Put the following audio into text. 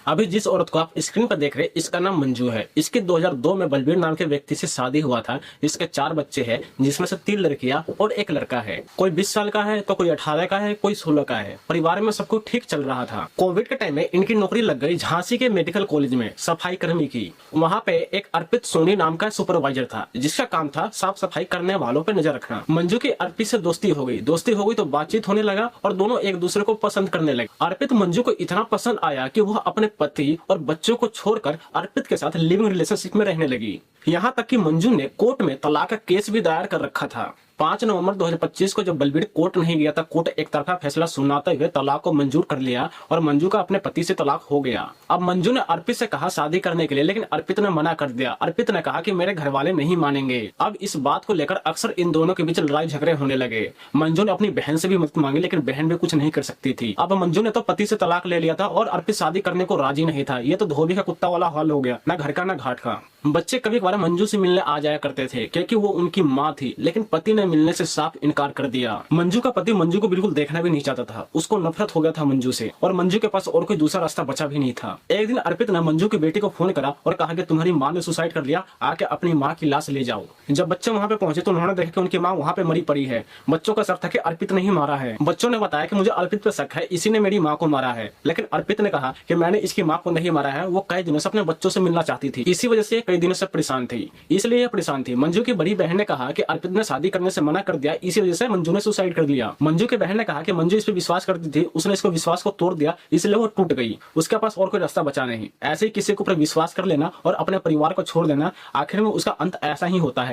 अभी जिस औरत को आप स्क्रीन पर देख रहे हैं इसका नाम मंजू है। इसके 2002 में बलबीर नाम के व्यक्ति से शादी हुआ था। इसके 4 बच्चे हैं जिसमें से 3 लड़कियां और 1 लड़का है। कोई 20 साल का है तो कोई 18 का है, कोई 16 का है। परिवार में सब कुछ ठीक चल रहा था। कोविड के टाइम में इनकी नौकरी लग गई झांसी के मेडिकल कॉलेज में सफाई कर्मी की। वहाँ पे एक अर्पित सोनी नाम का सुपरवाइजर था जिसका काम था साफ सफाई करने वालों पर नजर रखना। मंजू की अर्पित से दोस्ती हो गई तो बातचीत होने लगा और दोनों एक दूसरे को पसंद करने लगे। अर्पित मंजू को इतना पसंद आया कि वह अपने पति और बच्चों को छोड़कर अर्पित के साथ लिविंग रिलेशनशिप में रहने लगी। यहाँ तक कि मंजू ने कोर्ट में तलाक का केस भी दायर कर रखा था। 5 नवंबर 2025 को जब बलबीर कोर्ट नहीं गया था, कोर्ट एक तरफा फैसला सुनाते हुए तलाक को मंजूर कर लिया और मंजू का अपने पति से तलाक हो गया। अब मंजू ने अर्पित से कहा शादी करने के लिए, लेकिन अर्पित ने मना कर दिया। अर्पित ने कहा कि मेरे घर वाले नहीं मानेंगे। अब इस बात को लेकर अक्सर इन दोनों के बीच लड़ाई झगड़े होने लगे। मंजू ने अपनी बहन से भी मदद मांगी, लेकिन बहन भी कुछ नहीं कर सकती थी। अब मंजू ने तो पति से तलाक ले लिया था और अर्पित शादी करने को राजी नहीं था। ये तो धोबी का कुत्ता वाला हाल हो गया, ना घर का ना घाट का। बच्चे कभी कभार मंजू से मिलने आ जाया करते थे क्योंकि वो उनकी माँ थी, लेकिन पति ने मिलने से साफ इनकार कर दिया। मंजू का पति मंजू को बिल्कुल देखना भी नहीं चाहता था। उसको नफरत हो गया था मंजू से और मंजू के पास और कोई दूसरा रास्ता बचा भी नहीं था। एक दिन अर्पित ने मंजू की बेटी को फोन करा और कहा कि तुम्हारी माँ ने सुसाइड कर लिया, आके अपनी माँ की लाश ले जाओ। जब बच्चे वहाँ पे पहुंचे तो उन्होंने देखा कि उनकी माँ वहाँ पे मरी पड़ी है। बच्चों का शक था कि अर्पित ने ही मारा है। बच्चों ने बताया कि मुझे अर्पित पे शक है, इसी ने मेरी माँ को मारा है। लेकिन अर्पित ने कहा कि मैंने इसकी माँ को नहीं मारा है, वो कई दिनों से अपने बच्चों से मिलना चाहती थी, इसी वजह से कई दिनों से परेशान थी, इसलिए परेशान थी। मंजू की बड़ी बहन ने कहा कि अर्पित ने शादी करने से मना कर दिया, इसी वजह से मंजू ने सुसाइड कर लिया। मंजू की बहन ने कहा कि मंजू इस पे विश्वास करती थी, उसने इसको विश्वास को तोड़ दिया, इसलिए वो टूट गई। उसके पास और कोई रास्ता बचा नहीं। ऐसे ही किसी के ऊपर विश्वास कर लेना और अपने परिवार को छोड़ देना, आखिर में उसका अंत ऐसा ही होता है।